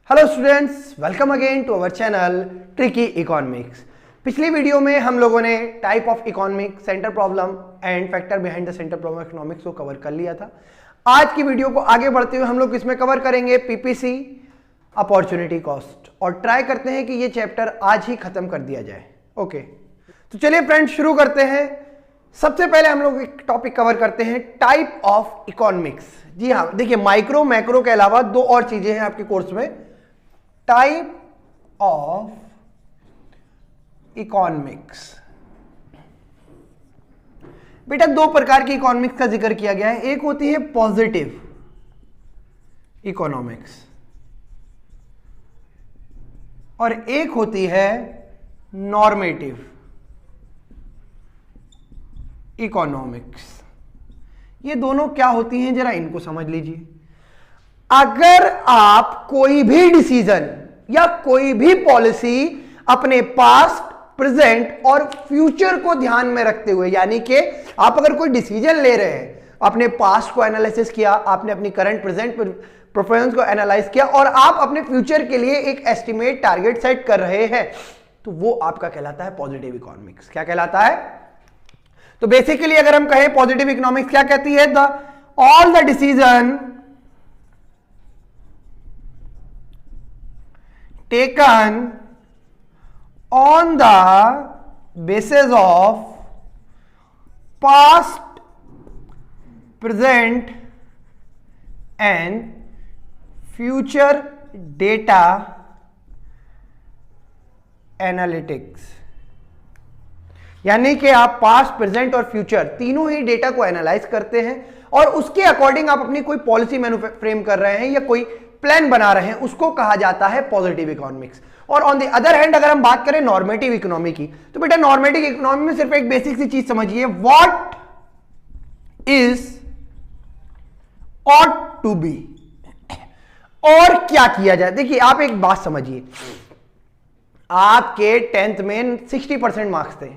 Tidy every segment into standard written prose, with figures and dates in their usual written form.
Hello students, welcome again to our channel tricky economics. पिछली video में हम लोगों ने type of economic, central problem and factor behind the central problem economics को cover कर लिया था। आज की वीडियो को आगे बढ़ते हुए हम लोग इसमें कवर करेंगे पीपीसी, अपॉर्चुनिटी कॉस्ट, और ट्राई करते हैं कि ये चैप्टर आज ही खत्म कर दिया जाए। ओके, तो चलिए फ्रेंड्स शुरू करते हैं। सबसे पहले हम लोग एक टॉपिक कवर करते हैं, टाइप ऑफ इकोनॉमिक्स। जी हाँ, देखिए माइक्रो मैक्रो के अलावा दो और चीजें हैं आपके कोर्स में, टाइप ऑफ इकोनॉमिक्स। बेटा दो प्रकार की इकोनॉमिक्स का जिक्र किया गया है, एक होती है पॉजिटिव इकोनॉमिक्स और एक होती है नॉर्मेटिव इकोनॉमिक्स। ये दोनों क्या होती हैं जरा इनको समझ लीजिए। अगर आप कोई भी डिसीजन या कोई भी पॉलिसी अपने पास्ट, प्रेजेंट और फ्यूचर को ध्यान में रखते हुए, यानी कि आप अगर कोई डिसीजन ले रहे हैं, अपने पास्ट को एनालिसिस किया, आपने अपनी करंट प्रेजेंट परफॉर्मेंस को एनालाइज किया और आप अपने फ्यूचर के लिए एक एस्टिमेट टारगेट सेट कर रहे हैं, तो वो आपका कहलाता है पॉजिटिव इकोनॉमिक्स। क्या कहलाता है? तो बेसिकली अगर हम कहें पॉजिटिव इकोनॉमिक्स क्या कहती है, all the decision taken on the basis of past, present and future data analytics। यानी कि आप पास्ट, प्रेजेंट और फ्यूचर तीनों ही डेटा को एनालाइज करते हैं और उसके अकॉर्डिंग आप अपनी कोई पॉलिसी फ्रेम कर रहे हैं या कोई प्लान बना रहे हैं, उसको कहा जाता है पॉजिटिव इकोनॉमिक्स। और ऑन द अदर हैंड अगर हम बात करें नॉर्मेटिव इकोनॉमी की, तो बेटा नॉर्मेटिव इकोनॉमी में सिर्फ एक बेसिक सी चीज समझिए, what is ought to be, और क्या किया जाए। देखिए आप एक बात समझिए, आपके 10th में 60% मार्क्स थे,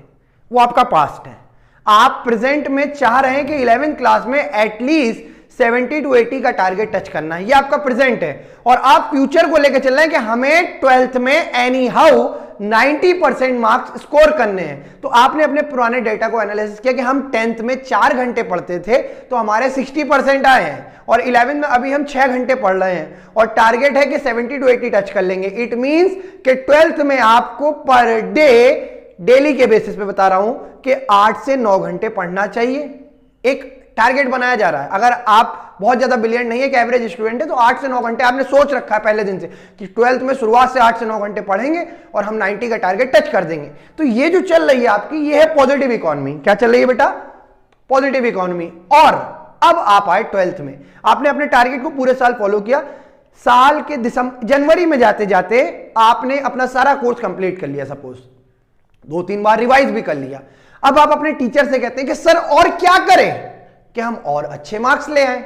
वो आपका पास्ट है। आप प्रेजेंट में चाह रहे हैं कि 11th क्लास में एटलीस्ट 70 to 80 का टारगेट टच करना है, ये आपका प्रेजेंट है। और आप फ्यूचर को लेकर चल रहे हैं कि हमें 12th में एनी हाउ 90% मार्क्स स्कोर करने हैं। तो आपने अपने पुराने डेटा को एनालिसिस किया कि हम 10th में 4 घंटे पढ़ते थे तो हमारे 60% आए हैं, और 11th में अभी हम 6 घंटे पढ़ रहे हैं और टारगेट है कि 70 to 80 टच कर लेंगे। इट मींस कि 12th में आपको पर डे, डेली के बेसिस पे बता रहा हूं कि 8 से 9 घंटे पढ़ना चाहिए। एक टारगेट बनाया जा रहा है। अगर आप बहुत ज्यादा ब्रिलियंट नहीं है कि एवरेज स्टूडेंट है, तो 8 से 9 घंटे आपने सोच रखा है पहले दिन से कि 12th में शुरुआत से 8 से 9 घंटे पढ़ेंगे और हम 90 का टारगेट टच कर देंगे। तो ये जो चल रही है आपकी, ये है पॉजिटिव इकोनॉमी। क्या चल रही है बेटा? Positive economy. और अब आप आए 12th में, आपने अपने टारगेट को पूरे साल फॉलो किया। साल के जनवरी में जाते जाते आपने अपना सारा कोर्स कंप्लीट कर लिया, सपोज 2-3 बार रिवाइज भी कर लिया। अब आप अपने टीचर से कहते हैं कि सर और क्या करें कि हम और अच्छे मार्क्स ले आए,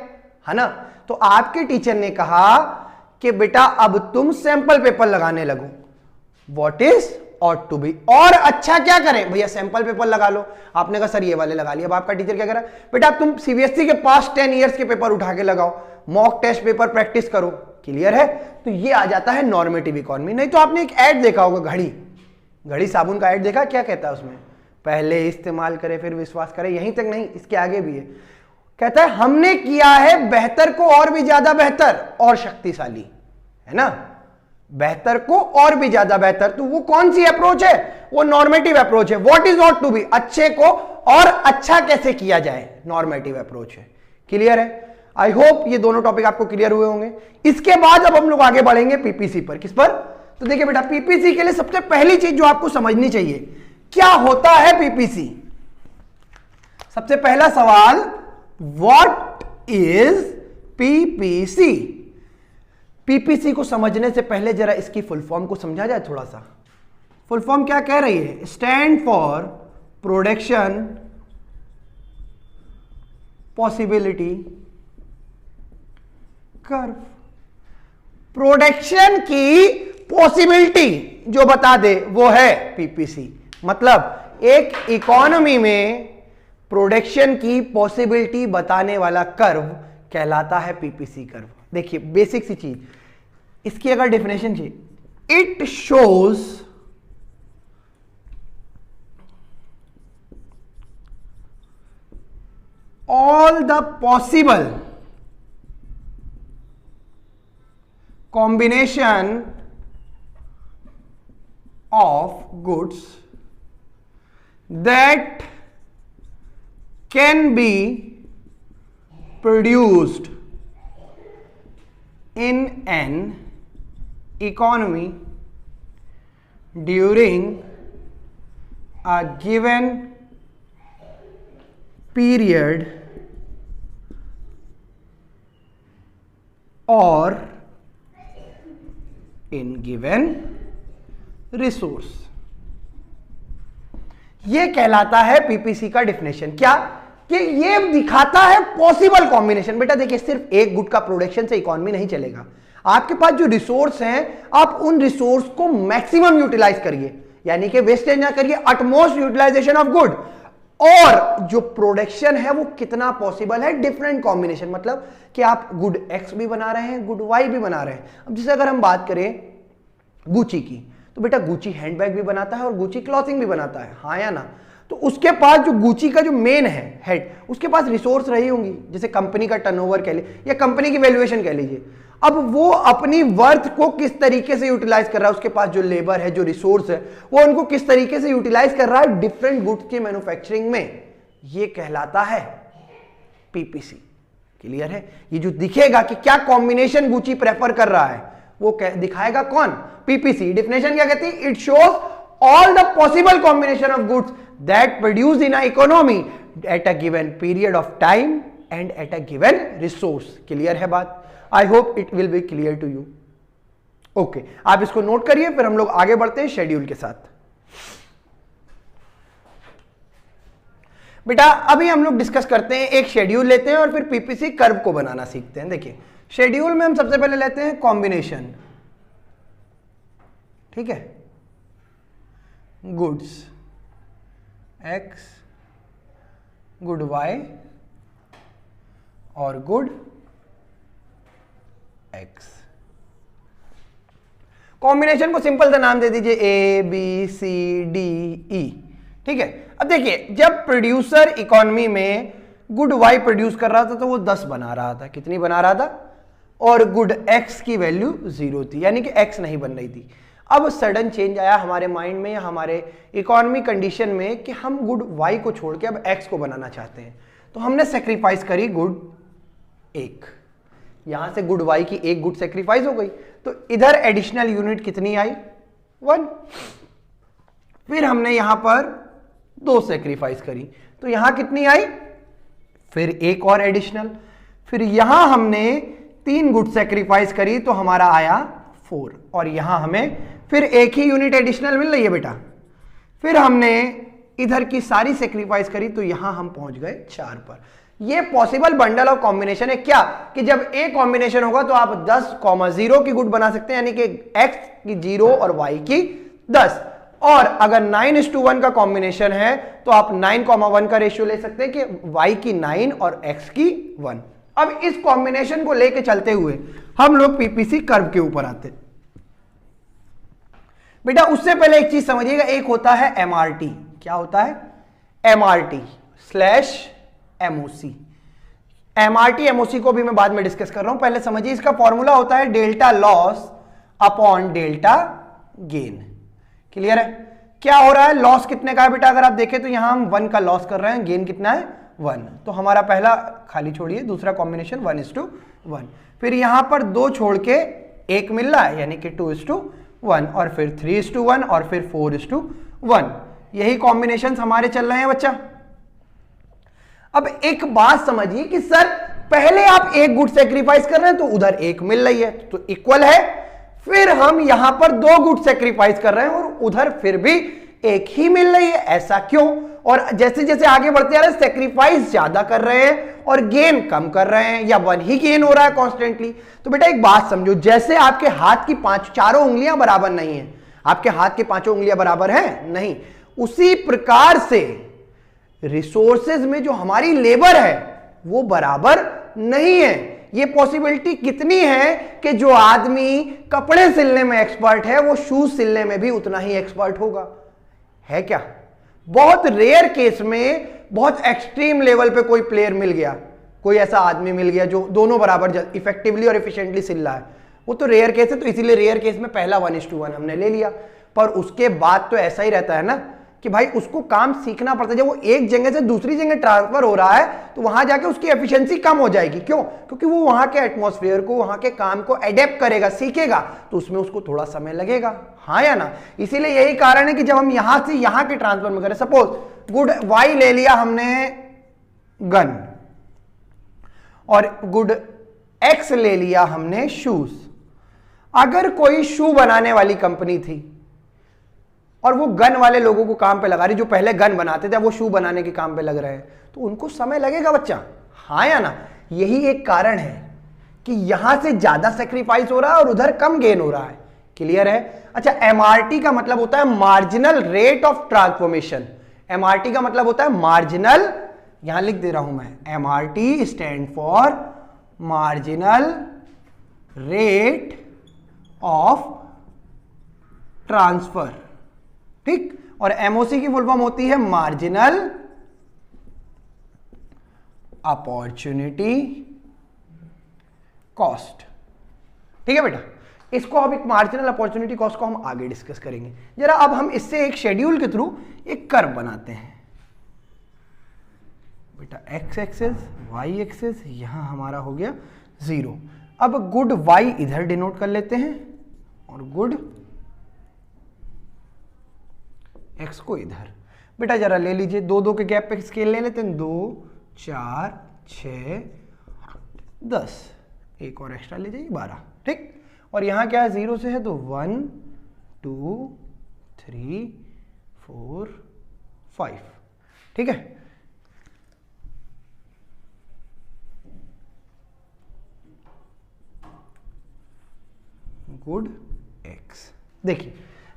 है ना? तो आपके टीचर ने कहा कि बेटा अब तुम सैंपल पेपर लगाने लगो। What is ought to be, और अच्छा क्या करें भैया? सैंपल पेपर लगा लो। आपने कहा सर ये वाले लगा लिया। अब आपका टीचर क्या कह रहा है? बेटा तुम सीबीएसई के पास 10 ईयर्स के पेपर उठा के लगाओ, मॉक टेस्ट पेपर प्रैक्टिस करो। क्लियर है? तो ये आ जाता है नॉर्मेटिव इकोनॉमी। नहीं तो आपने एक ऐड देखा होगा, घड़ी साबुन का ऐड देखा, क्या कहता है उसमें? पहले इस्तेमाल करें फिर विश्वास करें। यहीं तक नहीं, इसके आगे भी है। कहता है हमने किया है बेहतर को और भी ज्यादा बेहतर और शक्तिशाली, है ना? बेहतर को और भी ज्यादा बेहतर, तो वो कौन सी अप्रोच है? वो नॉर्मेटिव अप्रोच है। What is ought to be, अच्छे को और अच्छा कैसे किया जाए, नॉर्मेटिव अप्रोच है। क्लियर है? आई होप ये दोनों टॉपिक आपको क्लियर हुए होंगे। इसके बाद अब हम लोग आगे बढ़ेंगे पीपीसी पर। किस पर? तो देखिए बेटा, पीपीसी के लिए सबसे पहली चीज जो आपको समझनी चाहिए, क्या होता है पीपीसी। सबसे पहला सवाल, व्हाट इज पीपीसी। पीपीसी को समझने से पहले जरा इसकी फुल फॉर्म को समझा जाए थोड़ा सा। फुल फॉर्म क्या कह रही है? Stand for production possibility curve. Production की पॉसिबिलिटी जो बता दे वो है पीपीसी। मतलब एक इकोनॉमी में प्रोडक्शन की पॉसिबिलिटी बताने वाला कर्व कहलाता है पीपीसी कर्व। देखिए बेसिक सी चीज, इसकी अगर डेफिनेशन चाहिए, it shows all the possible combination of goods that can be produced in an economy during a given period or in given resource. ये कहलाता है पीपीसी का डिफिनेशन। क्या कि ये दिखाता है पॉसिबल कॉम्बिनेशन। बेटा देखिए, सिर्फ एक गुड का प्रोडक्शन से इकोनॉमी नहीं चलेगा। आपके पास जो रिसोर्स हैं, आप उन रिसोर्स को मैक्सिमम यूटिलाइज करिए, यानी कि वेस्टेज ना करिए, अटमोस्ट यूटिलाइजेशन ऑफ गुड। और जो प्रोडक्शन है वो कितना पॉसिबल है, डिफरेंट कॉम्बिनेशन, मतलब कि आप गुड एक्स भी बना रहे हैं, गुड वाई भी बना रहे हैं। अब जैसे अगर हम बात करें गुची की, तो बेटा गुची हैंडबैग भी बनाता है और गुची क्लॉथिंग भी बनाता है, हाँ या ना। तो उसके पास जो गुची का जो मेन है हेड, उसके पास रिसोर्स रही होंगी, जैसे कंपनी का टर्नओवर कह लीजिए या कंपनी की वैल्यूएशन कह लीजिए। अब वो अपनी वर्थ को किस तरीके से यूटिलाइज कर रहा है, उसके पास जो लेबर है, जो रिसोर्स है, वो उनको किस तरीके से यूटिलाइज कर रहा है डिफरेंट गुड्स के मैन्युफैक्चरिंग में, ये कहलाता है पीपीसी। क्लियर है? ये जो दिखेगा कि क्या कॉम्बिनेशन गुची प्रेफर कर रहा है, वो दिखाएगा कौन, पीपीसी। डिफिनेशन क्या कहती है, it shows all the possible combination of goods that produce in a economy at a given period of time and at a given resource. Clear है बात? I hope it will be clear to you. Okay, आप इसको note करिए, फिर हम लोग आगे बढ़ते हैं शेड्यूल के साथ। बेटा अभी हम लोग डिस्कस करते हैं, एक शेड्यूल लेते हैं और फिर पीपीसी कर्व को बनाना सीखते हैं। देखिए शेड्यूल में हम सबसे पहले लेते हैं कॉम्बिनेशन, ठीक है, गुड्स एक्स, गुड वाई और गुड एक्स। कॉम्बिनेशन को सिंपल सा नाम दे दीजिए A B C D E, ठीक है। अब देखिए, जब प्रोड्यूसर इकोनॉमी में गुड वाई प्रोड्यूस कर रहा था तो वो 10 बना रहा था, कितनी बना रहा था, और गुड एक्स की वैल्यू 0 थी, यानी कि एक्स नहीं बन रही थी। अब सडन चेंज आया हमारे माइंड में, हमारे इकोनॉमी कंडीशन में, कि हम गुड वाई को छोड़ के अब एक्स को बनाना चाहते हैं। तो हमने सेक्रीफाइस करी गुड एक, यहां से गुड वाई की एक गुड सेक्रीफाइस हो गई, तो इधर एडिशनल यूनिट कितनी आई, 1। फिर हमने यहां पर 2 सेक्रीफाइस करी, तो यहां कितनी आई, फिर एक और एडिशनल। फिर यहां हमने 3 गुड सेक्रीफाइस करी तो हमारा आया 4, और यहां हमें फिर एक ही यूनिट एडिशनल मिल रही है बेटा। फिर हमने इधर की सारी सेक्रीफाइस करी तो यहां हम पहुंच गए 4 पर। ये पॉसिबल बंडल ऑफ कॉम्बिनेशन है। क्या कि जब ए कॉम्बिनेशन होगा तो आप 10,0 की गुड बना सकते हैं, यानी कि एक्स की 0 और वाई की 10। और अगर 9:1 का कॉम्बिनेशन है तो आप 9,1 का रेशियो ले सकते हैं कि वाई की 9 और एक्स की 1। अब इस कॉम्बिनेशन को लेके चलते हुए हम लोग पीपीसी कर्व के ऊपर आते हैं। बेटा उससे पहले एक चीज समझिएगा, एक होता है एमआरटी। क्या होता है? MRT slash MOC. MRT MOC को भी मैं बाद में डिस्कस कर रहा हूं, पहले समझिए इसका फॉर्मूला होता है delta loss upon delta gain. Clear है? क्या हो रहा है, लॉस कितने का है बेटा, अगर आप देखें तो यहां हम 1 का लॉस कर रहे हैं, गेन कितना है 1। तो हमारा पहला खाली छोड़िए, दूसरा कॉम्बिनेशन 1:1। फिर यहां पर 2 छोड़ के 1 मिल रहा है, यानी कि 2:1, और फिर 3:1 और फिर 4:1। यही कॉम्बिनेशन हमारे चल रहे हैं बच्चा। अब एक बात समझिए कि सर पहले आप एक गुड सेक्रीफाइस कर रहे हैं तो उधर 1 मिल रही है तो इक्वल है, फिर हम यहां पर 2 गुड सेक्रीफाइस कर रहे हैं और उधर फिर भी 1 ही मिल रही है, ऐसा क्यों? और जैसे जैसे आगे बढ़ते आ रहे हैं सेक्रीफाइस ज्यादा कर रहे हैं और गेन कम कर रहे हैं, या 1 ही गेन हो रहा है कॉन्स्टेंटली। तो बेटा एक बात समझो, जैसे आपके हाथ की 4 उंगलियां बराबर नहीं है, आपके हाथ की 5 उंगलियां बराबर हैं नहीं, उसी प्रकार से रिसोर्सेज में जो हमारी लेबर है वो बराबर नहीं है। ये पॉसिबिलिटी कितनी है कि जो आदमी कपड़े सिलने में एक्सपर्ट है वो शूज सिलने में भी उतना ही एक्सपर्ट होगा, है क्या? बहुत रेयर केस में, बहुत एक्सट्रीम लेवल पे कोई प्लेयर मिल गया, कोई ऐसा आदमी मिल गया जो दोनों बराबर इफेक्टिवली और एफिशिएंटली सिल रहा है, वो तो रेयर केस है। तो इसीलिए रेयर केस में पहला 1:1 हमने ले लिया। पर उसके बाद तो ऐसा ही रहता है ना कि भाई उसको काम सीखना पड़ता है। जब वो एक जगह से दूसरी जगह ट्रांसफर हो रहा है तो वहां जाके उसकी एफिशिएंसी कम हो जाएगी। क्यों? क्योंकि वो वहां के एटमॉस्फेयर को, वहां के काम को एडेप्ट करेगा, सीखेगा, तो उसमें उसको थोड़ा समय लगेगा, हाँ या ना? इसीलिए यही कारण है कि जब हम यहां से यहां के ट्रांसफर में करें, सपोज गुड वाई ले लिया हमने गन और गुड एक्स ले लिया हमने शूज। अगर कोई शू बनाने वाली कंपनी थी और वो गन वाले लोगों को काम पे लगा रही, जो पहले गन बनाते थे वो शू बनाने के काम पे लग रहे हैं, तो उनको समय लगेगा बच्चा, हाँ या ना? यही एक कारण है कि यहां से ज्यादा सेक्रीफाइस हो रहा है और उधर कम गेन हो रहा है। क्लियर है? अच्छा, एमआरटी का मतलब होता है marginal rate of transformation. MRT का मतलब होता है मार्जिनल, यहां लिख दे रहा हूं मैं, MRT stand for marginal rate of transfer, ठीक? और एमओसी की फुल फॉर्म होती है मार्जिनल अपॉर्चुनिटी कॉस्ट। ठीक है बेटा, इसको अब एक मार्जिनल अपॉर्चुनिटी कॉस्ट को हम आगे डिस्कस करेंगे। जरा अब हम इससे एक शेड्यूल के थ्रू एक कर्व बनाते हैं बेटा। एक्स एक्सेस, वाई एक्सेस, यहां हमारा हो गया 0। अब गुड वाई इधर डिनोट कर लेते हैं और गुड एक्स को इधर। बेटा जरा ले लीजिए, 2-2 के गैप पे स्केल ले लेते हैं, 2, 4, 6, 10, एक और एक्स्ट्रा ले जाइए 12, ठीक? और यहां क्या है, 0 से है तो 1, 2, 3, 4, 5, ठीक है? Good x. देखिए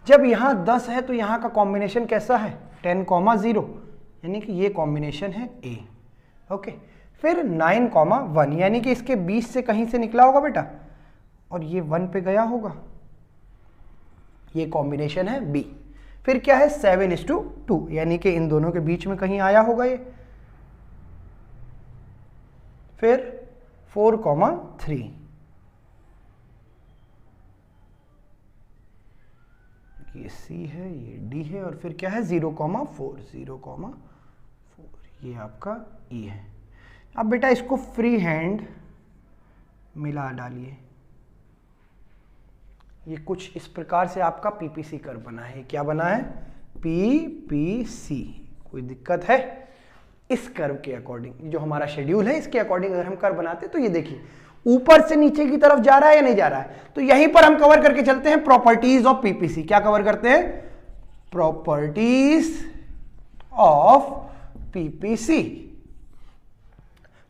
जब यहां 10 है तो यहां का कॉम्बिनेशन कैसा है, 10,0, यानी कि ये कॉम्बिनेशन है A, ओके। फिर 9,1, यानी कि इसके 20 से कहीं से निकला होगा बेटा और ये 1 पे गया होगा, ये कॉम्बिनेशन है B। फिर क्या है, 7:2, यानी कि इन दोनों के बीच में कहीं आया होगा ये। फिर 4,3, ये C है, ये D है, और फिर क्या है 0,4, 0,4, ये आपका E है। अब बेटा इसको फ्री हैंड मिला डालिए, ये कुछ इस प्रकार से आपका PPC कर्व बना है। क्या बना है, PPC। कोई दिक्कत है? इस कर्व के अकॉर्डिंग, जो हमारा शेड्यूल है इसके अकॉर्डिंग अगर हम कर्व बनाते तो ये देखिए ऊपर से नीचे की तरफ जा रहा है या नहीं जा रहा है। तो यहीं पर हम कवर करके चलते हैं प्रॉपर्टीज ऑफ PPC। क्या कवर करते हैं, प्रॉपर्टीज ऑफ PPC।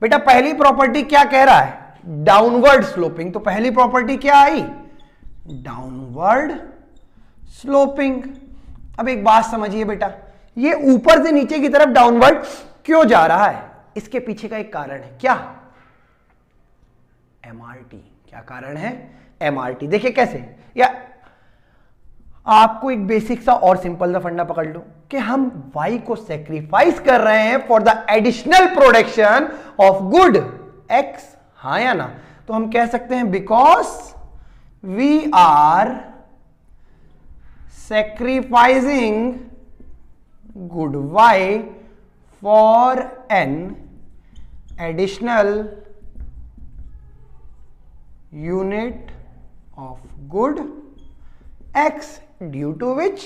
बेटा पहली प्रॉपर्टी क्या कह रहा है, डाउनवर्ड स्लोपिंग। तो पहली प्रॉपर्टी क्या आई, डाउनवर्ड स्लोपिंग। अब एक बात समझिए बेटा, ये ऊपर से नीचे की तरफ डाउनवर्ड क्यों जा रहा है, इसके पीछे का एक कारण है। क्या, MRT। क्या कारण है, MRT। देखिए कैसे, या आपको एक बेसिक सा और सिंपल सा फंडा पकड़ लो कि हम Y को सेक्रीफाइस कर रहे हैं for the additional production of good X, हाँ या ना? तो हम कह सकते हैं because we are sacrificing good Y for an additional unit of good X due to which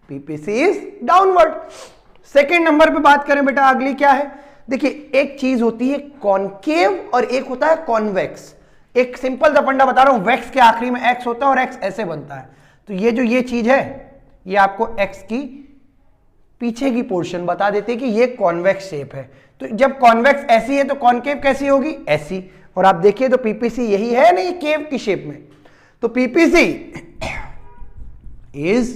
PPC is downward। Second number पे बात करें बेटा, अगली क्या है, देखिए एक चीज होती है कॉनकेव और एक होता है कॉन्वेक्स। एक सिंपल सा फंडा बता रहा हूं, वेक्स के आखिरी में X होता है और X ऐसे बनता है। तो ये जो ये चीज है ये आपको X की पीछे की पोर्शन बता देती है कि ये कॉन्वेक्स शेप है। तो जब कॉन्वेक्स ऐसी है तो कॉनकेव कैसी होगी, ऐसी। और आप देखिए तो PPC यही है ना, ये केव की शेप में। तो PPC is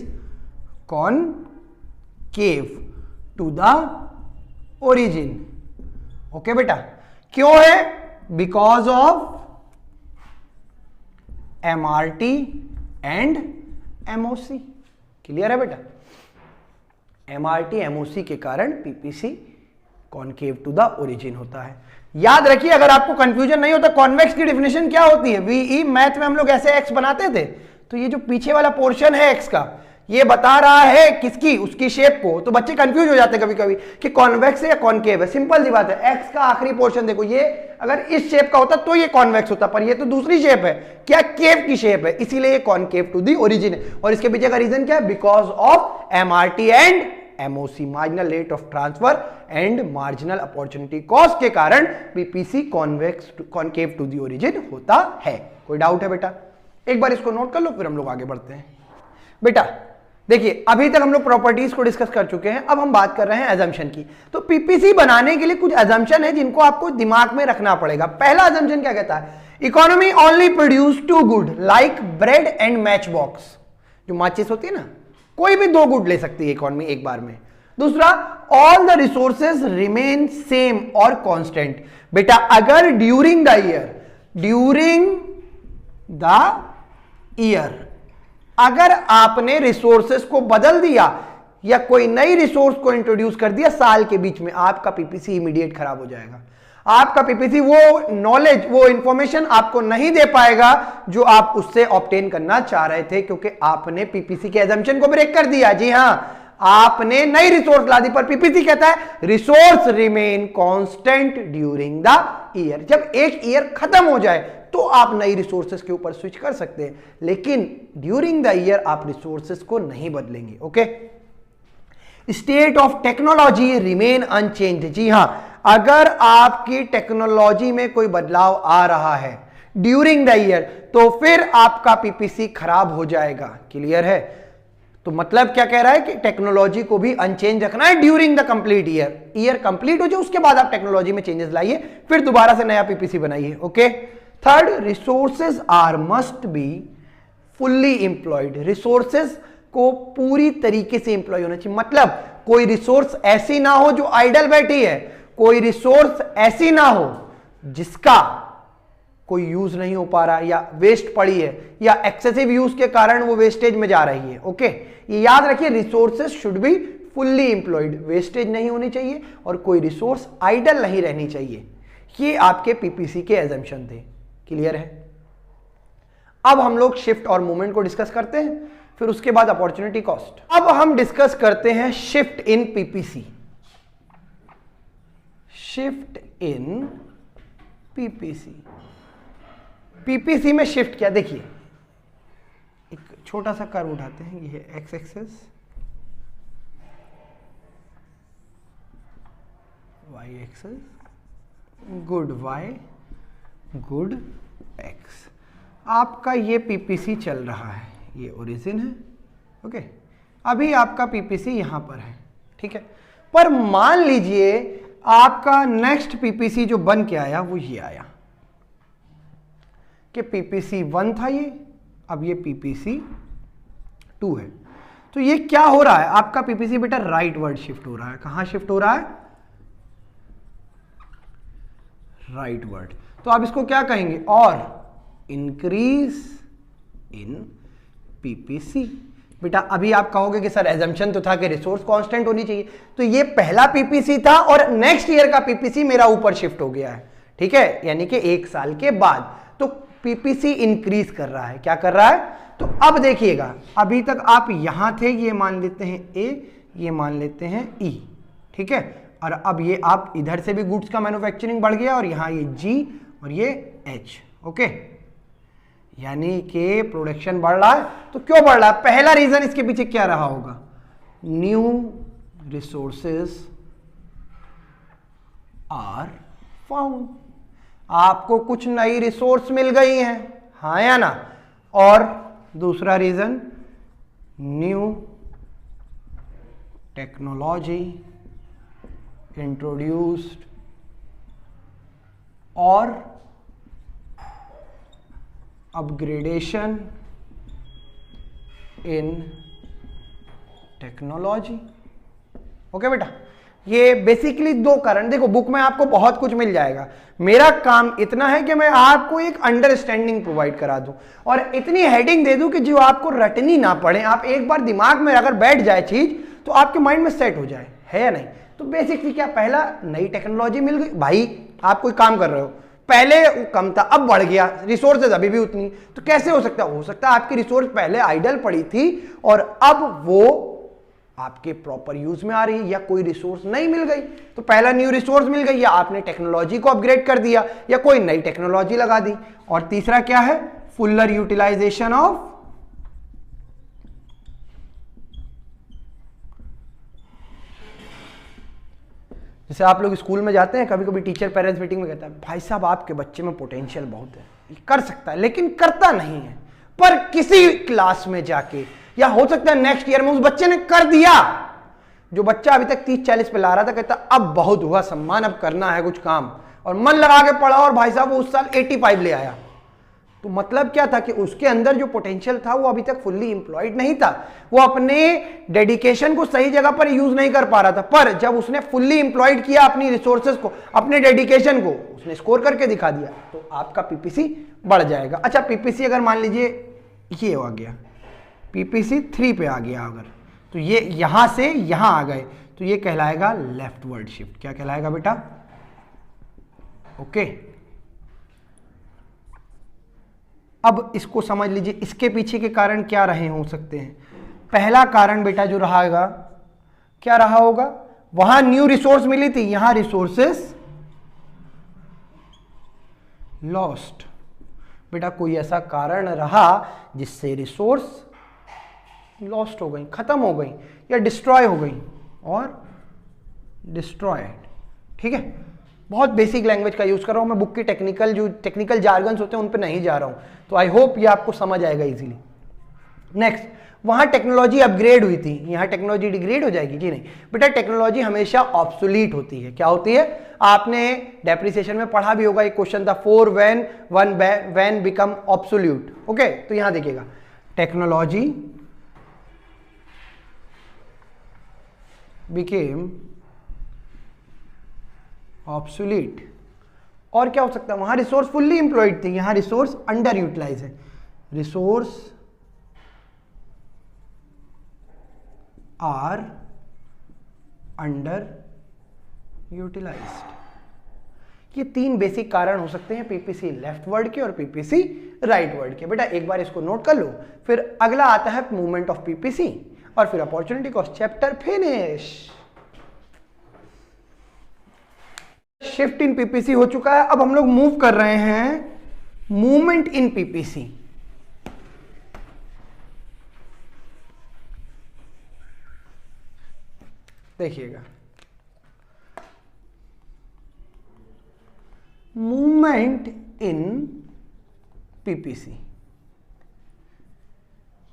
concave to the origin. Okay बेटा, क्यों है, because of MRT and MOC। Clear है बेटा? MRT MOC के कारण PPC concave to the origin होता है। याद रखिए, अगर आपको कंफ्यूजन नहीं होता, कॉन्वेक्स की डेफिनेशन क्या होती है? VE मैथ में हम लोग ऐसे एक्स बनाते थे, तो ये जो पीछे वाला पोर्शन है एक्स का, ये बता रहा है किसकी? उसकी शेप को। तो बच्चे कंफ्यूज हो जाते हैं कभी कभी कि कॉन्वेक्स है या कॉन्केव है। सिंपल सी बात है, एक्स का आखिरी पोर्शन देखो, ये अगर इस शेप का होता तो ये कॉन्वेक्स होता, पर ये तो दूसरी शेप है, क्या? केव की शेप है, इसीलिए ये कॉन्केव टू दी ओरिजिन है। और इसके पीछे का रीजन क्या है? Because of MRT and MOC, marginal rate of transfer and marginal opportunity cost के कारण PPC convex concave to the origin होता है। कोई डाउट है बेटा? एक बार इसको नोट कर लो, फिर हम लोग आगे बढ़ते हैं। बेटा देखिए, अभी तक हम लोग प्रॉपर्टीज को डिस्कस कर चुके हैं, अब हम बात कर रहे हैं एजम्पशन की। तो PPC बनाने के लिए कुछ एजम्पशन है जिनको आपको दिमाग में रखना पड़ेगा। पहला एजम्पशन क्या कहता है? Economy only produce 2 good like bread and match box. जो माचिस होती है ना, कोई भी 2 गुड ले सकती है इकोनॉमी एक बार में। दूसरा, all the resources remain same और कांस्टेंट। बेटा अगर ड्यूरिंग द ईयर अगर आपने रिसोर्सेस को बदल दिया या कोई नई रिसोर्स को इंट्रोड्यूस कर दिया साल के बीच में, आपका PPC इमीडिएट खराब हो जाएगा। आपका PPC वो नॉलेज, वो इंफॉर्मेशन आपको नहीं दे पाएगा जो आप उससे ऑब्टेन करना चाह रहे थे, क्योंकि आपने PPC के एजम्पशन को ब्रेक कर दिया। जी हां, आपने नई रिसोर्स ला दी, पर PPC कहता है resource remain constant during the year. जब एक ईयर खत्म हो जाए तो आप नई रिसोर्सेस के ऊपर स्विच कर सकते हैं, लेकिन ड्यूरिंग द ईयर आप रिसोर्सेस को नहीं बदलेंगे। Okay? State of technology remain unchange. जी हां, अगर आपकी टेक्नोलॉजी में कोई बदलाव आ रहा है ड्यूरिंग द ईयर, तो फिर आपका PPC खराब हो जाएगा। क्लियर है? तो मतलब क्या कह रहा है कि टेक्नोलॉजी को भी अनचेंज रखना है during the complete year. Year complete हो जाए उसके बाद आप टेक्नोलॉजी में चेंजेस लाइए, फिर दोबारा से नया PPC बनाइए। Okay? Third, resources are must be fully employed. Resources को पूरी तरीके से एम्प्लॉय होना चाहिए। मतलब कोई रिसोर्स ऐसी ना हो जो आइडल बैठी है, कोई रिसोर्स ऐसी ना हो जिसका कोई यूज नहीं हो पा रहा या वेस्ट पड़ी है या एक्सेसिव यूज के कारण वो वेस्टेज में जा रही है। ओके? ये याद रखिए, resources should be fully employed, wastage नहीं होनी चाहिए और कोई रिसोर्स आइडल नहीं रहनी चाहिए। ये आपके PPC के एजम्पशन थे। क्लियर है? अब हम लोग शिफ्ट और मूवमेंट को डिस्कस करते हैं, फिर उसके बाद अपॉर्चुनिटी कॉस्ट। अब हम डिस्कस करते हैं shift in PPC। Shift in PPC। PPC में शिफ्ट क्या? देखिए, एक छोटा सा कर्व उठाते हैं, ये है X axis, Y axis, good Y, good X. आपका ये PPC चल रहा है, ये ओरिजिन है। ओके? अभी आपका PPC यहां पर है, ठीक है? पर मान लीजिए आपका नेक्स्ट PPC जो बन के आया वो ये आया कि PPC 1 था ये, अब ये PPC 2 है। तो ये क्या हो रहा है? आपका PPC बेटा राइट वर्ड शिफ्ट हो रहा है। कहां शिफ्ट हो रहा है? Right word. तो आप इसको क्या कहेंगे? और इंक्रीज इन PPC। बेटा अभी आप कहोगे कि सर एजम्पशन तो था कि रिसोर्स कांस्टेंट होनी चाहिए, तो ये पहला PPC था और नेक्स्ट ईयर का PPC मेरा ऊपर शिफ्ट हो गया है। ठीक है? यानी कि 1 साल के बाद तो PPC इंक्रीज कर रहा है। क्या कर रहा है? तो अब देखिएगा, अभी तक आप यहां थे, ये मान लेते हैं A, ये मान लेते हैं E। ठीक है? और अब ये आप इधर से भी गुड्स का मैन्युफैक्चरिंग बढ़ गया और यहां ये G और ये H। ओके? यानी कि प्रोडक्शन बढ़ रहा है। तो क्यों बढ़ रहा है? पहला रीजन इसके पीछे क्या रहा होगा? New resources are found. आपको कुछ नई रिसोर्स मिल गई हैं, हाँ या ना? और दूसरा रीजन, न्यू टेक्नोलॉजी इंट्रोड्यूस्ड और अपग्रेडेशन इन टेक्नोलॉजी। ओके बेटा, ये बेसिकली दो कारण, देखो बुक में आपको बहुत कुछ मिल जाएगा, मेरा काम इतना है कि मैं आपको एक अंडरस्टैंडिंग प्रोवाइड करा दूं और इतनी हेडिंग दे दूं कि जो आपको रटनी ना पड़े, आप एक बार दिमाग में अगर बैठ जाए चीज तो आपके माइंड में सेट हो जाए, है या नहीं। तो बेसिकली क्या, पहला नई टेक्नोलॉजी मिल गई, भाई आप कोई काम कर रहे हो, पहले कम था अब बढ़ गया, रिसोर्सेज अभी भी उतनी, तो कैसे हो सकता है, हो सकता है आपकी रिसोर्स पहले आइडल पड़ी थी और अब वो आपके प्रॉपर यूज में आ रही है, या कोई रिसोर्स नई मिल गई तो पहला न्यू रिसोर्स मिल गई, या आपने टेक्नोलॉजी को अपग्रेड कर दिया, या कोई नई टेक्नोलॉजी लगा दी। और तीसरा क्या है, फुलर यूटिलाइजेशन ऑफ जैसे आप लोग स्कूल में जाते हैं, कभी कभी टीचर पेरेंट्स मीटिंग में कहता है भाई साहब आपके बच्चे में पोटेंशियल बहुत है, ये कर सकता है, लेकिन करता नहीं है, पर किसी क्लास में जाके या हो सकता है नेक्स्ट ईयर में उस बच्चे ने कर दिया, जो बच्चा अभी तक 30-40 पे ला रहा था कहता अब बहुत हुआ सम्मान, अब करना है कुछ काम, और मन लगा के पढ़ा और भाई साहब वो उस साल 85 ले आया। तो मतलब क्या था कि उसके अंदर जो पोटेंशियल था वो अभी तक फुल्ली एम्प्लॉयड नहीं था, वो अपने डेडिकेशन को सही जगह पर यूज नहीं कर पा रहा था, पर जब उसने फुल्ली एम्प्लॉयड किया अपनी रिसोर्सेज को, अपने डेडिकेशन को, उसने स्कोर करके दिखा दिया, तो आपका पीपीसी बढ़ जाएगा। अच्छा पीपीसी अगर मान लीजिए ये आ गया, पीपीसी 3 पे आ गया अगर, तो ये यहां से यहां आ गए तो ये कहलाएगा लेफ्टवर्ड शिफ्ट। क्या कहलाएगा बेटा, ओके। अब इसको समझ लीजिए, इसके पीछे के कारण क्या रहे हो सकते हैं। पहला कारण बेटा जो रहेगा क्या रहा होगा, वहां न्यू रिसोर्स मिली थी, यहां रिसोर्सेस लॉस्ट। बेटा कोई ऐसा कारण रहा जिससे रिसोर्स लॉस्ट हो गई, खत्म हो गई, या डिस्ट्रॉय हो गई, और डिस्ट्रॉयड, ठीक है। बहुत बेसिक लैंग्वेज का यूज कर रहा हूं मैं, बुक की टेक्निकल जार्गन्स होते हैं उन पे नहीं जा रहा हूं, तो आई होप ये आपको समझ आएगा इजीली। नेक्स्ट, वहां टेक्नोलॉजी अपग्रेड हुई थी, यहां टेक्नोलॉजी डिग्रेड हो जाएगी जी नहीं बेटा, टेक्नोलॉजी हमेशा ऑब्सोलीट होती है। क्या होती है, आपने डेप्रिसिएशन में पढ़ा भी होगा, एक क्वेश्चन था 4 व्हेन बिकम ऑब्सोल्यूट, ओके। तो यहां देखिएगा, टेक्नोलॉजी बिकेम ऑब्सोलीट, और क्या हो सकता है, वहां रिसोर्स फुल्ली एम्प्लॉयड थी, यहां रिसोर्स अंडर यूटिलाइज है, रिसोर्स आर अंडर यूटिलाइज्ड। ये 3 बेसिक कारण हो सकते हैं पीपीसी लेफ्ट वर्ड के और पीपीसी राइट वर्ड के। बेटा एक बार इसको नोट कर लो, फिर अगला आता है मूवमेंट ऑफ पीपीसी, और फिर opportunity cost, chapter finish. Shift in PPC हो चुका है, अब हम लोग मूव कर रहे हैं मूवमेंट इन पीपीसी। देखिएगा, मूवमेंट इन पीपीसी,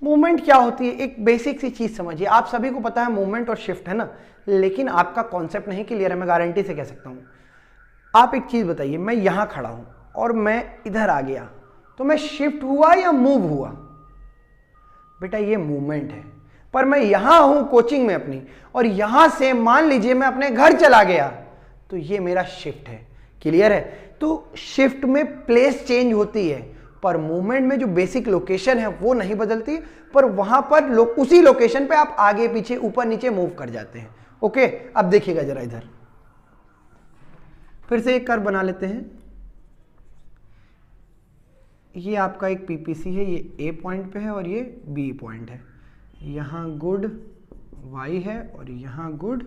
मूवमेंट क्या होती है, एक बेसिक सी चीज समझिए। आप सभी को पता है मूवमेंट और शिफ्ट है ना, लेकिन आपका कॉन्सेप्ट नहीं क्लियर है, मैं गारंटी से कह सकता हूं। आप एक चीज बताइए, मैं यहां खड़ा हूं और मैं इधर आ गया, तो मैं शिफ्ट हुआ या मूव हुआ? बेटा ये मूवमेंट है, पर मैं यहां हूं कोचिंग में अपनी, और यहां से मान लीजिए मैं अपने घर चला गया, तो ये मेरा शिफ्ट है। क्लियर है? तो शिफ्ट में प्लेस चेंज होती है, पर मूवमेंट में जो बेसिक लोकेशन है वो नहीं बदलती, पर वहां पर उसी लोकेशन पे आप आगे पीछे ऊपर नीचे मूव कर जाते हैं। ओके, अब देखिएगा जरा इधर, फिर से एक कर्व बना लेते हैं। ये आपका एक पीपीसी है, ये ए पॉइंट पे है और ये बी पॉइंट है। यहां गुड वाई है और यहां गुड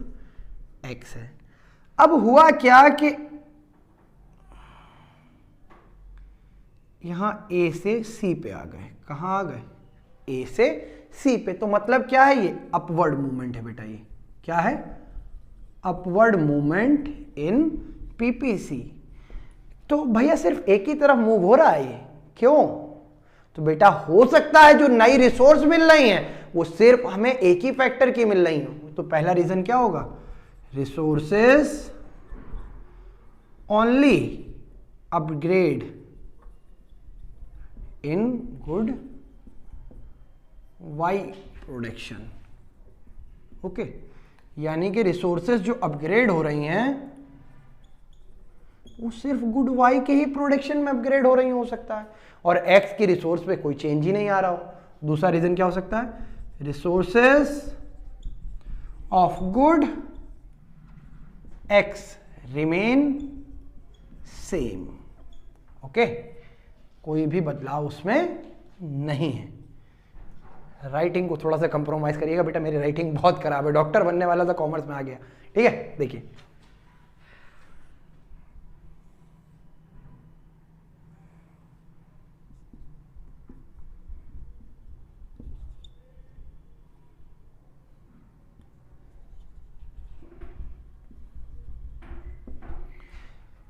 एक्स है। अब हुआ क्या कि यहां ए से सी पे आ गए। कहां आ गए? ए से सी पे। तो मतलब क्या है, ये अपवर्ड मूवमेंट है बेटा। ये क्या है? Upward movement in PPC. तो भैया सिर्फ एक ही तरफ मूव हो रहा है ये, क्यों? तो बेटा हो सकता है जो नई रिसोर्स मिल रही हैं वो सिर्फ हमें एक ही फैक्टर की मिल रही हो। तो पहला रीजन क्या होगा? Resources only upgrade in good Y production. Okay, यानी कि रिसोर्सेज जो अपग्रेड हो रही हैं वो सिर्फ गुड वाई के ही प्रोडक्शन में अपग्रेड हो रही हो सकता है, और एक्स की रिसोर्स पे कोई चेंज ही नहीं आ रहा हो। दूसरा रीजन क्या हो सकता है, resources of good x remain same. Okay, कोई भी बदलाव उसमें नहीं है। राइटिंग को थोड़ा सा कंप्रोमाइज करिएगा बेटा, मेरी राइटिंग बहुत खराब है, डॉक्टर बनने वाला था कॉमर्स में आ गया। ठीक है, देखिए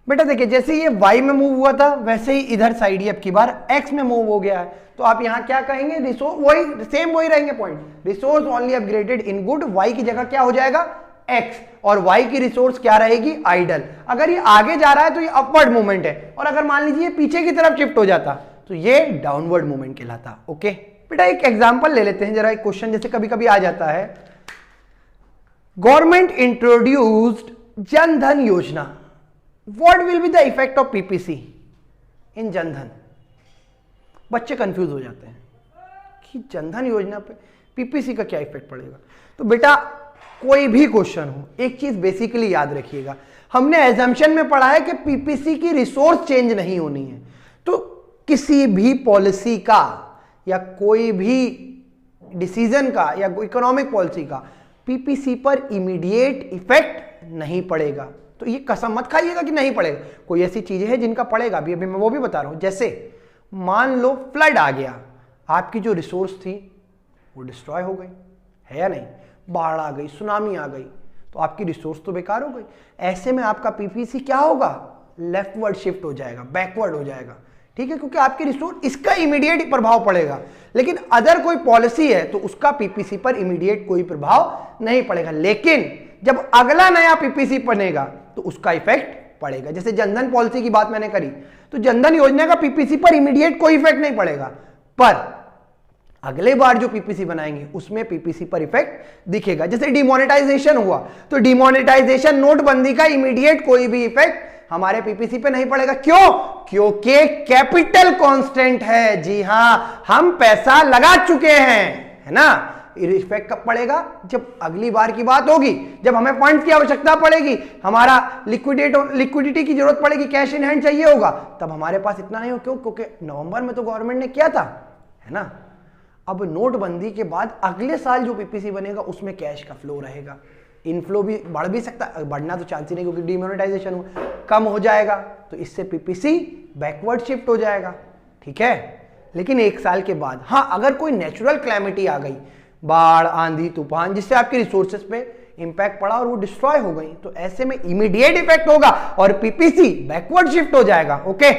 बेटा, देखिए जैसे ये y में मूव हुआ था वैसे ही इधर साइड ही अब की बार x में मूव हो गया है, तो आप यहां क्या कहेंगे, रिसोर्स वही सेम वही रहेंगे point, resource only upgraded in good, y की जगह क्या हो जाएगा x, और y की रिसोर्स क्या रहेगी आइडल। अगर ये आगे जा रहा है तो ये अपवर्ड मूवमेंट है, और अगर मान लीजिए पीछे की तरफ शिफ्ट हो जाता तो ये डाउनवर्ड मूवमेंट कहलाता। ओके बेटा, एक एग्जाम्पल ले लेते हैं जरा, एक क्वेश्चन जैसे कभी कभी आ जाता है, गवर्नमेंट इंट्रोड्यूस्ड जन धन योजना, What will be the effect of PPC in Jan Dhan. बच्चे कंफ्यूज हो जाते हैं कि जनधन योजना पे पीपीसी का क्या इफेक्ट पड़ेगा। तो बेटा कोई भी क्वेश्चन हो, एक चीज बेसिकली याद रखिएगा, हमने एजम्पशन में पढ़ा है कि पीपीसी की रिसोर्स चेंज नहीं होनी है, तो किसी भी पॉलिसी का या कोई भी डिसीजन का या इकोनॉमिक पॉलिसी का पीपीसी पर इमीडिएट इफेक्ट नहीं पड़ेगा। तो ये कसम मत खाइएगा कि नहीं पड़ेगा, कोई ऐसी चीजें हैं जिनका पड़ेगा, अभी मैं वो भी बता रहा हूं। जैसे मान लो फ्लड आ गया, आपकी जो रिसोर्स थी वो डिस्ट्रॉय हो गई है या नहीं, बाढ़ आ गई, सुनामी आ गई, तो आपकी रिसोर्स तो बेकार हो गई। ऐसे में आपका पीपीसी क्या होगा, लेफ्टवर्ड शिफ्ट हो जाएगा, बैकवर्ड हो जाएगा। ठीक है, क्योंकि आपकी रिसोर्स इसका इमीडिएट प्रभाव पड़ेगा, लेकिन अदर कोई पॉलिसी है तो उसका पीपीसी पर इमीडिएट कोई प्रभाव नहीं पड़ेगा। लेकिन जब अगला नया पीपीसी बनेगा तो उसका इफेक्ट पड़ेगा। जैसे जनधन पॉलिसी की बात मैंने करी, तो जनधन योजना का पीपीसी पर इमीडिएट कोई इफेक्ट नहीं पड़ेगा, पर अगले बार जो पीपीसी बनाएंगे उसमें पीपीसी पर इफेक्ट दिखेगा। जैसे डिमोनेटाइजेशन हुआ, तो डिमोनेटाइजेशन नोटबंदी का इमीडिएट कोई भी इफेक्ट हमारे पीपीसी पे नहीं पड़ेगा। क्यों? क्योंकि कैपिटल कांस्टेंट है। जी हां, हम पैसा लगा चुके हैं, है ना। इफेक्ट कब पड़ेगा, जब अगली बार की बात होगी, जब हमें फंड की आवश्यकता पड़ेगी, हमारा लिक्विडिटी की जरूरत पड़ेगी, कैश इन हैंड चाहिए होगा, तब हमारे पास इतना नहीं हो। क्यों? क्योंकि नवंबर में तो गवर्नमेंट ने किया था, है ना। अब नोटबंदी के बाद अगले साल जो पीपीसी बनेगा उसमें कैश का फ्लो रहेगा, इनफ्लो भी बढ़ भी सकता है, बढ़ना तो चांस ही नहीं क्योंकि डिमोनेटाइजेशन हुआ, कम हो जाएगा, तो इससे पीपीसी बैकवर्ड शिफ्ट हो जाएगा। ठीक है, लेकिन एक साल के बाद हाँ, अगर कोई नेचुरल क्लैमिटी आ गई, बाढ़, आंधी, तूफान, जिससे आपके रिसोर्सेज पे इंपैक्ट पड़ा और वो डिस्ट्रॉय हो गई, तो ऐसे में इमीडिएट इफेक्ट होगा और पीपीसी बैकवर्ड शिफ्ट हो जाएगा। ओके,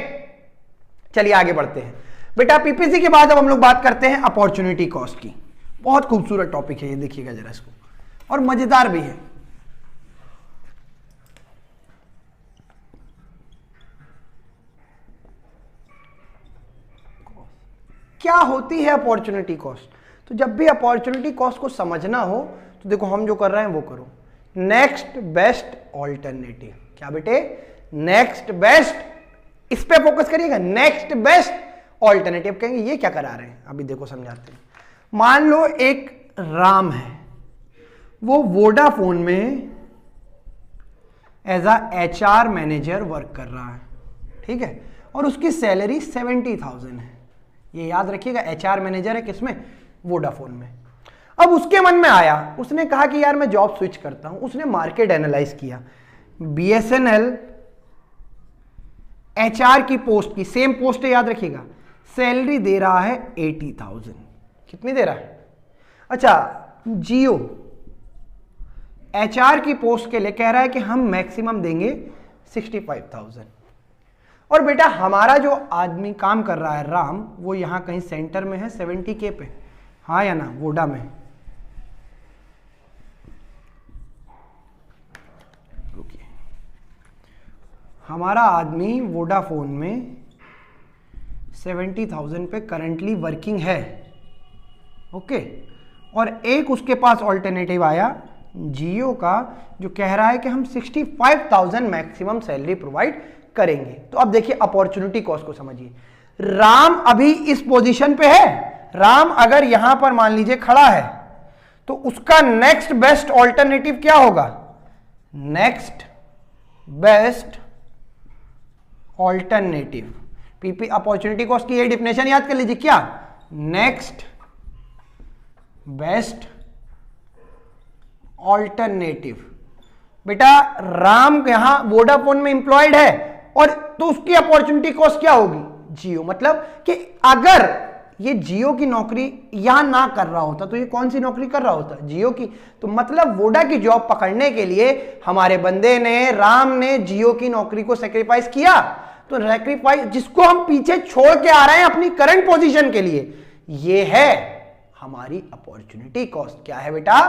चलिए आगे बढ़ते हैं बेटा। पीपीसी के बाद अब हम लोग बात करते हैं अपॉर्चुनिटी कॉस्ट की। बहुत खूबसूरत टॉपिक है ये, देखिएगा जरा इसको, और मजेदार भी है। क्या होती है अपॉर्चुनिटी कॉस्ट? तो जब भी अपॉर्चुनिटी कॉस्ट को समझना हो तो देखो हम जो कर रहे हैं वो करो, नेक्स्ट बेस्ट ऑल्टरनेटिव। क्या बेटे? नेक्स्ट बेस्ट, इस पे फोकस करिएगा, नेक्स्ट बेस्ट ऑल्टरनेटिव। कहेंगे ये क्या करा रहे हैं, अभी देखो समझाते हैं। मान लो एक राम है, वो वोडाफोन में as a HR manager work कर रहा है, ठीक है, और उसकी सैलरी 70,000 है। ये याद रखिएगा, HR मैनेजर है किसमें? वोडाफोन में। अब उसके मन में आया, उसने कहा कि यार मैं जॉब स्विच करता हूं। उसने मार्केट एनालाइज किया, BSNL HR की पोस्ट की, सेम पोस्ट है याद रखिएगा, सैलरी दे रहा है 80,000। कितनी दे रहा है? अच्छा, जियो HR की पोस्ट के लिए कह रहा है कि हम मैक्सिमम देंगे 65,000। और बेटा हमारा जो आदमी काम कर रहा है राम, वो यहां कहीं सेंटर में है 70K पे, हाँ या ना, वोडा में। रुकिए, हमारा आदमी वोडाफोन में 70,000 पे करंटली वर्किंग है। ओके, और एक उसके पास ऑल्टरनेटिव आया जियो का जो कह रहा है कि हम 65,000 मैक्सिमम सैलरी प्रोवाइड करेंगे। तो अब देखिए अपॉर्चुनिटी कॉस्ट को समझिए। राम अभी इस पोजीशन पे है, राम अगर यहां पर मान लीजिए खड़ा है तो उसका नेक्स्ट बेस्ट ऑल्टरनेटिव क्या होगा? Next best alternative, PP opportunity cost की ये डिफिनेशन याद कर लीजिए, क्या? Next best alternative. बेटा राम यहां वोडाफोन में इंप्लॉयड है और तो उसकी अपॉर्चुनिटी कॉस्ट क्या होगी? जियो। मतलब कि अगर ये जियो की नौकरी यहां ना कर रहा होता तो ये कौन सी नौकरी कर रहा होता? जियो की। तो मतलब वोडा की जॉब पकड़ने के लिए हमारे बंदे ने, राम ने जियो की नौकरी को सेक्रीफाइस किया। तो सेक्रीफाइस जिसको हम पीछे छोड़ के आ रहे हैं अपनी करंट पोजीशन के लिए, ये है हमारी अपॉर्चुनिटी कॉस्ट। क्या है बेटा?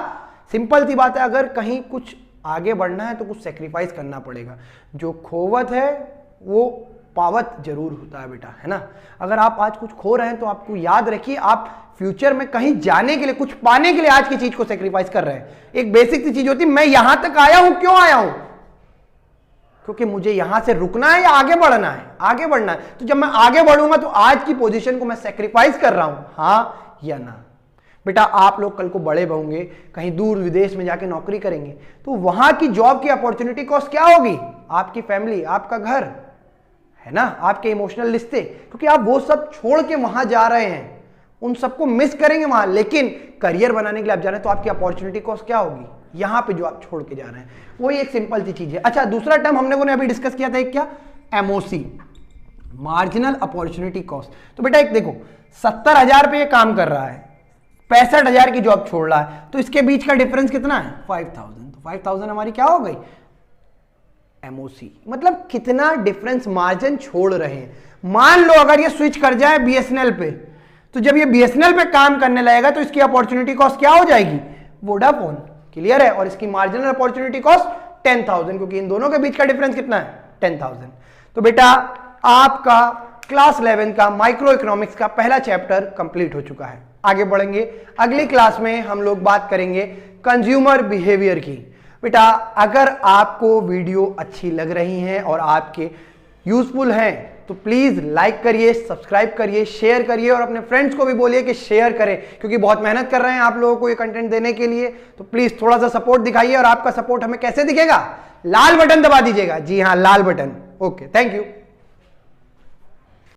सिंपल सी बात है, अगर कहीं कुछ आगे बढ़ना है तो कुछ सेक्रीफाइस करना पड़ेगा। जो खोवत है वो पावत जरूर होता है बेटा, है ना। अगर आप आज कुछ खो रहे हैं तो आपको याद रखिए आप फ्यूचर में कहीं जाने के लिए, कुछ पाने के लिए आज की चीज को सेक्रीफाइस कर रहे हैं। एक बेसिक सी चीज होती है, मैं यहां तक आया हूं, क्यों आया हूं? क्योंकि मुझे यहां से रुकना है या आगे बढ़ना है? आगे बढ़ना है। तो जब मैं आगे बढ़ूंगा तो आज की पोजीशन को मैं सेक्रीफाइस कर रहा हूं, हाँ या ना? बेटा आप लोग कल को बड़े होंगे, कहीं दूर विदेश में जाके नौकरी करेंगे, तो वहां की जॉब की अपॉर्चुनिटी कॉस्ट क्या होगी? आपकी फैमिली, आपका घर, है ना, आपके इमोशनल रिश्ते, क्योंकि आप वो सब छोड़ के वहां जा रहे हैं, उन सबको मिस करेंगे वहां। लेकिन करियर बनाने के लिए आप जा रहे हैं तो आपकी अपॉर्चुनिटी कॉस्ट क्या होगी? यहां पे जो आप छोड़ के जा रहे हैं, वही एक सिंपल सी चीज है। अच्छा, दूसरा टर्म हम लोगों ने अभी डिस्कस किया था, एक क्या? MOC, marginal opportunity cost. तो बेटा एक देखो, 70,000 पे ये काम कर रहा है, 65,000 की जॉब छोड़ रहा है, तो इसके बीच का डिफरेंस कितना है? 5,000। तो 5,000 हमारी क्या हो गई? एमओसी। मतलब कितना डिफरेंस मार्जिन छोड़ रहे हैं। मान लो अगर ये स्विच कर जाए बीएसएनएल पे, तो जब ये बीएसएनएल पे काम करने लगेगा तो इसकी अपॉर्चुनिटी कॉस्ट क्या हो जाएगी? वोडाफोन। क्लियर है? और इसकी मार्जिनल अपॉर्चुनिटी कॉस्ट 10,000, क्योंकि इन दोनों के बीच का डिफरेंस कितना है? 10,000। तो बेटा आपका क्लास 11 का माइक्रो इकोनॉमिक्स का पहला चैप्टर कंप्लीट हो चुका है। आगे बढ़ेंगे, अगली क्लास में हम लोग बात करेंगे कंज्यूमर बिहेवियर की। बेटा अगर आपको वीडियो अच्छी लग रही है और आपके यूजफुल हैं तो प्लीज लाइक करिए, सब्सक्राइब करिए, शेयर करिए और अपने फ्रेंड्स को भी बोलिए कि शेयर करें, क्योंकि बहुत मेहनत कर रहे हैं आप लोगों को ये कंटेंट देने के लिए। तो प्लीज थोड़ा सा सपोर्ट दिखाइए, और आपका सपोर्ट हमें कैसे दिखेगा? लाल बटन दबा दीजिएगा। जी हाँ, लाल बटन। Okay, thank you.